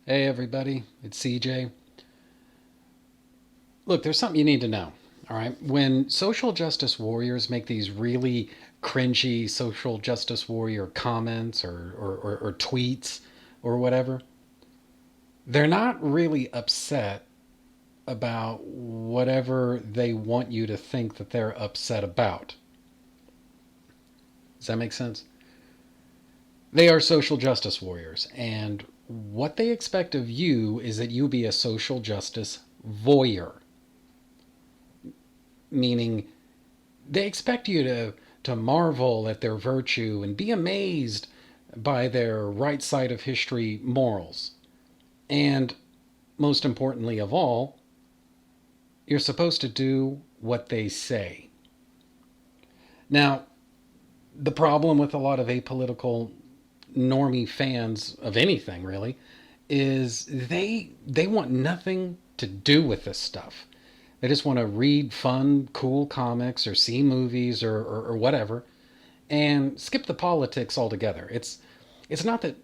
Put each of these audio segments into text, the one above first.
Hey everybody, it's CJ. Look, there's something you need to know. All right. When social justice warriors make these really cringy social justice warrior comments or tweets or whatever, they're not really upset about whatever they want you to think that they're upset about. Does that make sense? They are social justice warriors, and what they expect of you is that you be a social justice voyeur, meaning they expect you to marvel at their virtue and be amazed by their right side of history morals. And most importantly of all, you're supposed to do what they say. Now, the problem with a lot of apolitical normie fans of anything really is they want nothing to do with this stuff. They just want to read fun, cool comics or see movies or whatever and skip the politics altogether. It's not that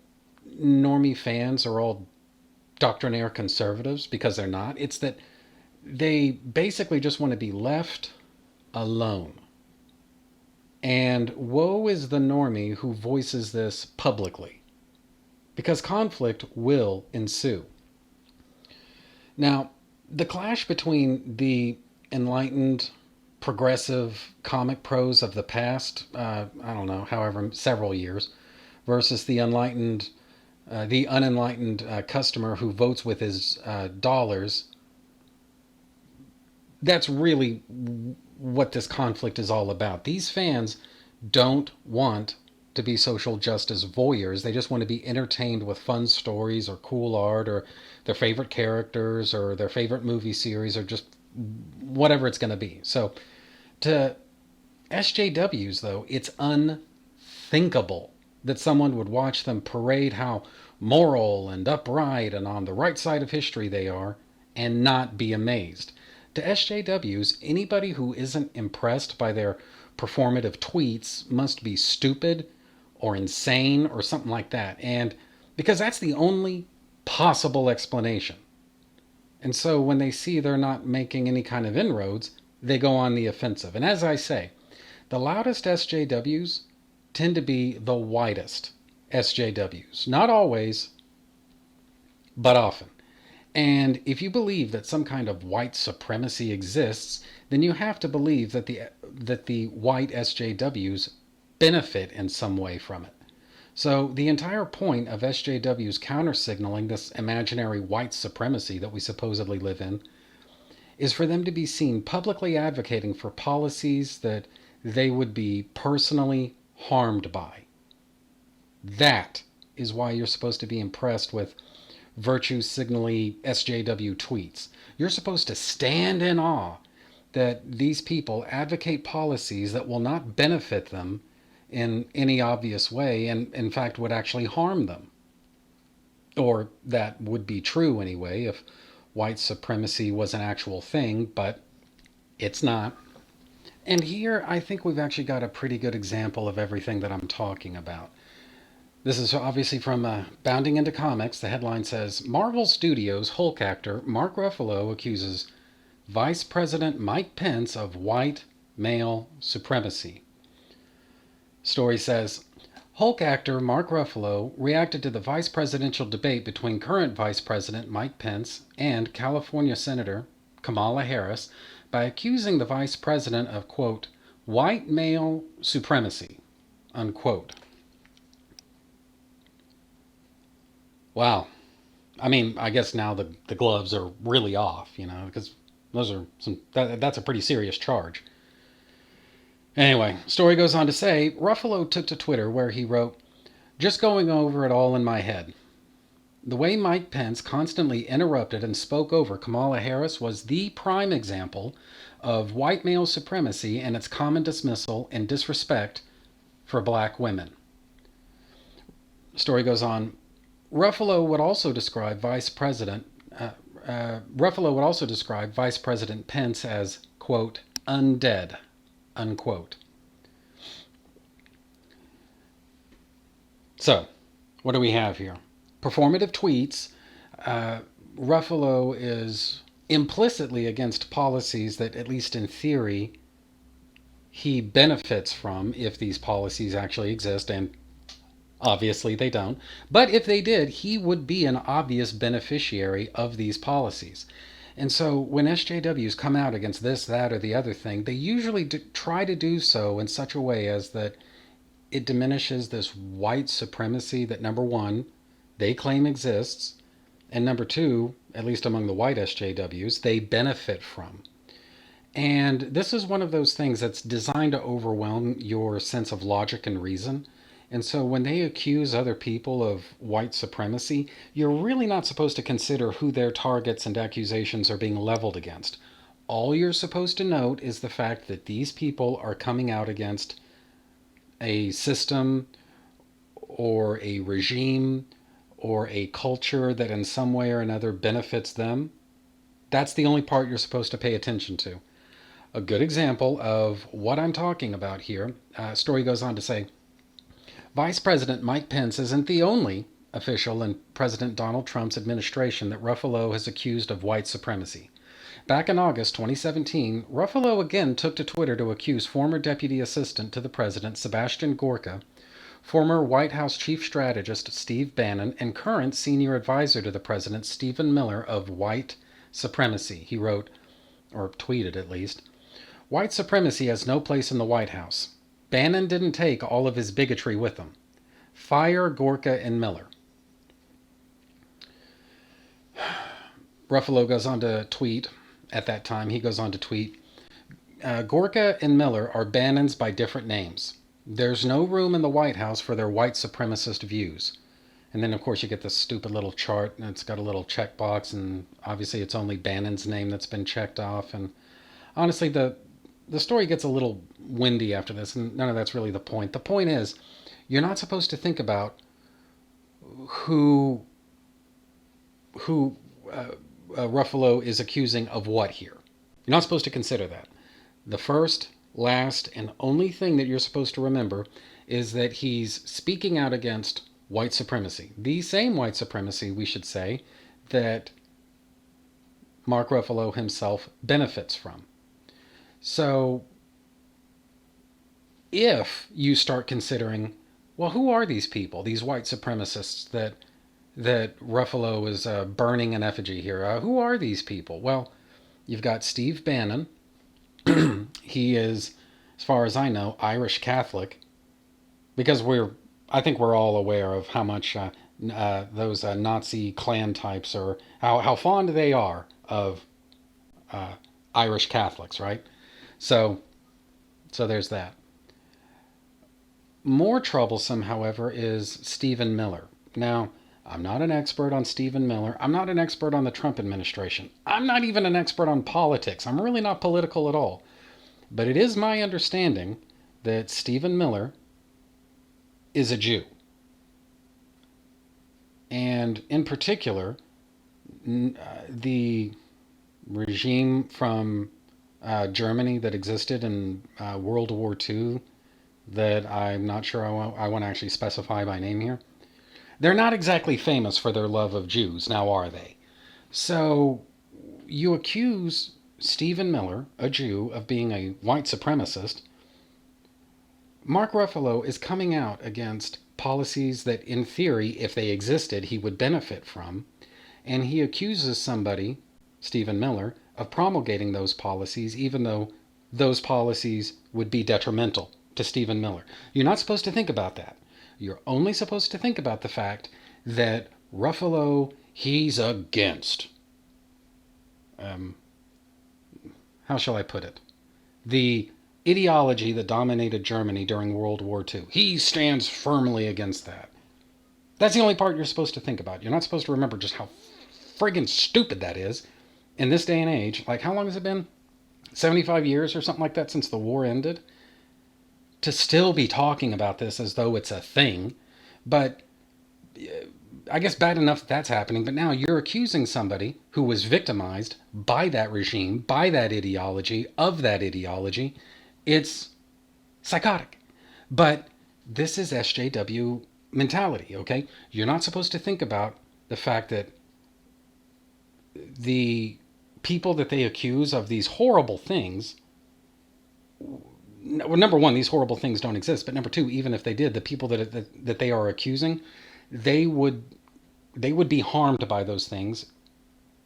normie fans are all doctrinaire conservatives, because they're not. It's that they basically just want to be left alone. And woe is the normie who voices this publicly, because conflict will ensue. Now, the clash between the enlightened, progressive comic pros of the past, I don't know, however, several years, versus the unenlightened customer who votes with his dollars, that's really what this conflict is all about. These fans don't want to be social justice voyeurs. They just want to be entertained with fun stories or cool art or their favorite characters or their favorite movie series or just whatever it's going to be. So to SJWs, though, it's unthinkable that someone would watch them parade how moral and upright and on the right side of history they are and not be amazed. To SJWs, anybody who isn't impressed by their performative tweets must be stupid or insane or something like that. And because that's the only possible explanation. And so when they see they're not making any kind of inroads, they go on the offensive. And as I say, the loudest SJWs tend to be the whitest SJWs. Not always, but often. And if you believe that some kind of white supremacy exists, then you have to believe that the white SJWs benefit in some way from it. So the entire point of SJWs counter-signaling this imaginary white supremacy that we supposedly live in is for them to be seen publicly advocating for policies that they would be personally harmed by. That is why you're supposed to be impressed with virtue signally SJW tweets. You're supposed to stand in awe that these people advocate policies that will not benefit them in any obvious way and, in fact, would actually harm them. Or that would be true anyway if white supremacy was an actual thing, but it's not. And here I think we've actually got a pretty good example of everything that I'm talking about. This is obviously from Bounding into Comics. The headline says, Marvel Studios Hulk actor Mark Ruffalo accuses Vice President Mike Pence of white male supremacy. Story says, Hulk actor Mark Ruffalo reacted to the vice presidential debate between current Vice President Mike Pence and California Senator Kamala Harris by accusing the vice president of, quote, white male supremacy, unquote. Wow. I mean, I guess now the gloves are really off, because that's a pretty serious charge. Anyway, story goes on to say, Ruffalo took to Twitter where he wrote, just going over it all in my head. The way Mike Pence constantly interrupted and spoke over Kamala Harris was the prime example of white male supremacy and its common dismissal and disrespect for black women. Story goes on, Ruffalo would also describe Vice President Pence as, quote, undead, unquote. So, what do we have here? Performative tweets uh, Ruffalo is implicitly against policies that, at least in theory, he benefits from if these policies actually exist, and obviously they don't. But if they did, he would be an obvious beneficiary of these policies. And so when SJWs come out against this, that, or the other thing, they usually try to do so in such a way as that it diminishes this white supremacy that, number one, they claim exists, and number two, at least among the white SJWs, they benefit from. And this is one of those things that's designed to overwhelm your sense of logic and reason. And so when they accuse other people of white supremacy, you're really not supposed to consider who their targets and accusations are being leveled against. All you're supposed to note is the fact that these people are coming out against a system or a regime or a culture that in some way or another benefits them. That's the only part you're supposed to pay attention to. A good example of what I'm talking about here, story goes on to say, Vice President Mike Pence isn't the only official in President Donald Trump's administration that Ruffalo has accused of white supremacy. Back in August 2017, Ruffalo again took to Twitter to accuse former Deputy Assistant to the President Sebastian Gorka, former White House Chief Strategist Steve Bannon, and current Senior Advisor to the President Stephen Miller of white supremacy. He wrote, or tweeted at least, "White supremacy has no place in the White House. Bannon didn't take all of his bigotry with him. Fire Gorka and Miller." Ruffalo goes on to tweet, at that time, he goes on to tweet, Gorka and Miller are Bannons by different names. There's no room in the White House for their white supremacist views. And then, of course, you get this stupid little chart, and it's got a little checkbox, and obviously it's only Bannon's name that's been checked off. And honestly, the story gets a little windy after this, and none of that's really the point. The point is, you're not supposed to think about who Ruffalo is accusing of what here. You're not supposed to consider that. The first, last, and only thing that you're supposed to remember is that he's speaking out against white supremacy. The same white supremacy, we should say, that Mark Ruffalo himself benefits from. So if you start considering, well, who are these people, these white supremacists that Ruffalo is burning in effigy here? Who are these people? Well, you've got Steve Bannon. He is, as far as I know, Irish Catholic, because I think we're all aware of how much those Nazi Klan types are, how fond they are of uh, Irish Catholics, right? So, so there's that. More troublesome, however, is Stephen Miller. Now, I'm not an expert on Stephen Miller. I'm not an expert on the Trump administration. I'm not even an expert on politics. I'm really not political at all. But it is my understanding that Stephen Miller is a Jew. And in particular, the regime from Germany that existed in World War II, that I'm not sure I want to actually specify by name here. They're not exactly famous for their love of Jews, now are they? So you accuse Stephen Miller, a Jew, of being a white supremacist. Mark Ruffalo is coming out against policies that, in theory, if they existed, he would benefit from. And he accuses somebody, Stephen Miller, of promulgating those policies, even though those policies would be detrimental to Stephen Miller. You're not supposed to think about that. You're only supposed to think about the fact that Ruffalo, he's against, how shall I put it? The ideology that dominated Germany during World War II. He stands firmly against that. That's the only part you're supposed to think about. You're not supposed to remember just how friggin' stupid that is in this day and age. Like, how long has it been? 75 years or something like that since the war ended? To still be talking about this as though it's a thing. But I guess bad enough that's happening, but now you're accusing somebody who was victimized by that regime, by that ideology, of that ideology. It's psychotic. But this is SJW mentality, okay? You're not supposed to think about the fact that the people that they accuse of these horrible things, well, number one, these horrible things don't exist. But number two, even if they did, the people that they are accusing, they would they would be harmed by those things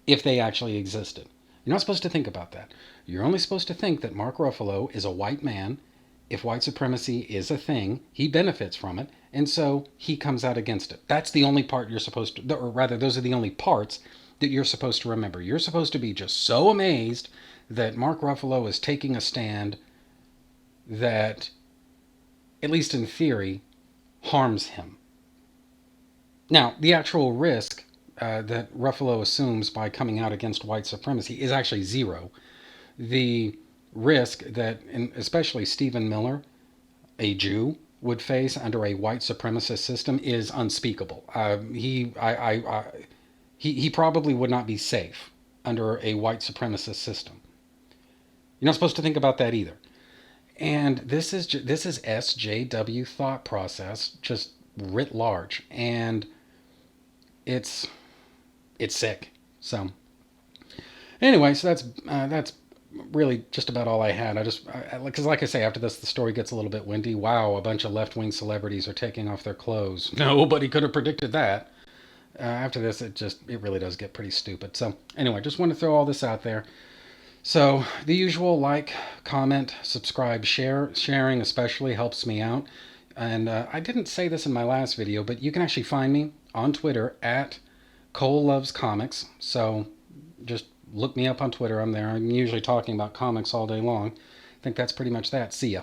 if they actually existed. You're not supposed to think about that. You're only supposed to think that Mark Ruffalo is a white man. If white supremacy is a thing, he benefits from it, and so he comes out against it. That's the only part you're supposed to, or rather, those are the only parts that you're supposed to remember. You're supposed to be just so amazed that Mark Ruffalo is taking a stand that, at least in theory, harms him. Now, the actual risk that Ruffalo assumes by coming out against white supremacy is actually zero. The risk that, especially Stephen Miller, a Jew, would face under a white supremacist system is unspeakable. He probably would not be safe under a white supremacist system. You're not supposed to think about that either. And this is SJW thought process just writ large, and it's it's sick. So anyway, so that's really just about all I had. I just because like I say, after this the story gets a little bit windy. Wow, a bunch of left wing celebrities are taking off their clothes. Nobody could have predicted that. After this, it really does get pretty stupid. So anyway, just want to throw all this out there. So the usual like, comment, subscribe, share. Sharing especially helps me out. And I didn't say this in my last video, but you can actually find me on Twitter at Cole Loves Comics. So just look me up on Twitter. I'm there. I'm usually talking about comics all day long. I think that's pretty much that. See ya.